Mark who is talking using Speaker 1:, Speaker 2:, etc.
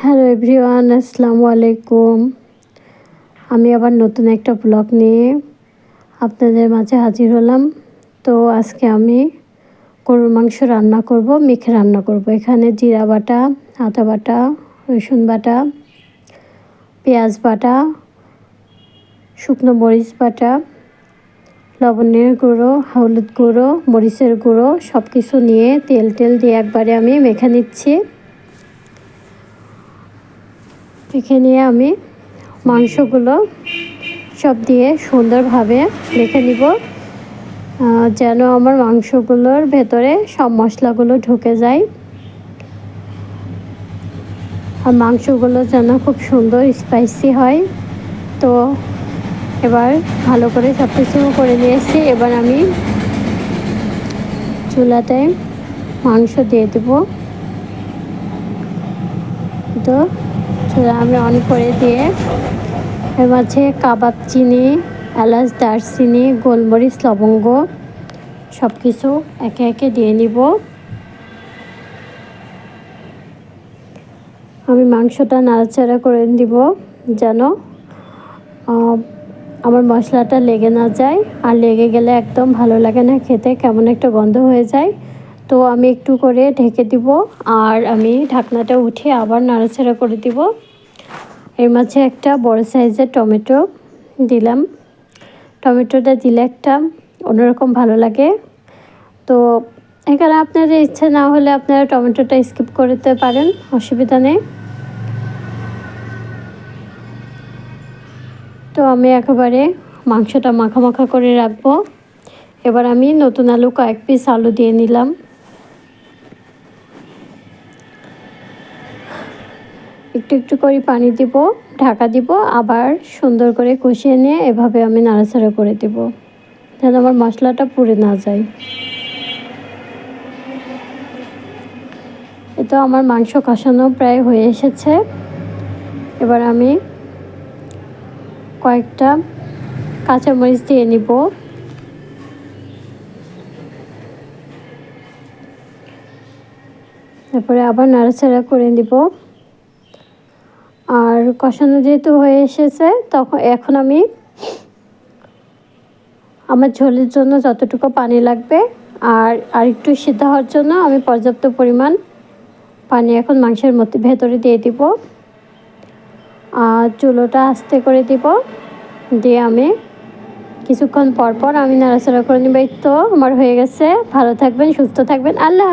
Speaker 1: Hello everyone, আসসালামু আলাইকুম। আমি আবার নতুন একটা ব্লগ নিয়ে আপনাদের মাঝে হাজির হলাম। তো আজকে আমি গরুর মাংস রান্না করব, মেখে রান্না করব। এখানে জিরা বাটা, আদা বাটা, রসুন বাটা, পেঁয়াজ বাটা, শুকনো মরিচ বাটা, লবণের গুঁড়ো, হলুদ গুঁড়ো, মরিচের গুঁড়ো সব কিছু নিয়ে তেল দিয়ে একবারে আমি মেখে নিচ্ছি। মেখে নিয়ে আমি মাংসগুলো সব দিয়ে সুন্দরভাবে মেখে নিব, যেন আমার মাংসগুলোর ভেতরে সব মশলাগুলো ঢুকে যায় আর মাংসগুলো যেন খুব সুন্দর স্পাইসি হয়। তো এবার ভালো করে সব কিছু করে নিয়েছি। এবার আমি চুলাতে মাংস দিয়ে দেব। তো চুলা আমি অন করে দিয়ে এর মাঝে কাবাব চিনি, এলাচ, দারচিনি, গোলমরিচ, লবঙ্গ সব কিছু একে একে দিয়ে নিব। আমি মাংসটা নাড়াচাড়া করে দিব যেন আমার মশলাটা লেগে না যায়, আর লেগে গেলে একদম ভালো লাগে না খেতে, কেমন একটা গন্ধ হয়ে যায়। তো আমি একটু করে ঢেকে দিব আর আমি ঢাকনাটা উঠে আবার নাড়াচাড়া করে দিব। এর মাঝে একটা বড় সাইজের টমেটো দিলাম। টমেটোটা দিলে একটা অন্যরকম ভালো লাগে। তো এখানে আপনাদের ইচ্ছে না হলে আপনারা টমেটোটা স্কিপ করতে পারেন, অসুবিধা নেই। তো আমি একেবারে মাংসটা মাখা মাখা করে রাখবো। এবার আমি নতুন আলু, কয়েক পিস আলু দিয়ে নিলাম। একটু একটু করে পানি দিব, ঢাকা দিব, আবার সুন্দর করে কষিয়ে নিয়ে এভাবে আমি নাড়াচাড়া করে দিব যেন আমার মশলাটা পুড়ে না যায়। তো আমার মাংস কষানো প্রায় হয়ে এসেছে। এবার আমি কয়েকটা কাঁচামরিচ দিয়ে নিব। তারপরে আবার নাড়াচাড়া করে দিব। আর কষানো যেহেতু হয়ে এসেছে, এখন আমি আমার ঝোলের জন্য যতটুকু পানি লাগবে আর একটু সিদ্ধ হওয়ার জন্য আমি পর্যাপ্ত পরিমাণ পানি এখন মাংসের ভেতরে দিয়ে দিব। আর চুলোটা আস্তে করে দিব, দিয়ে আমি কিছুক্ষণ পর পর আমি নাড়াচাড়া করে নিব। এই তো আমার হয়ে গেছে। ভালো থাকবেন, সুস্থ থাকবেন, আল্লাহ।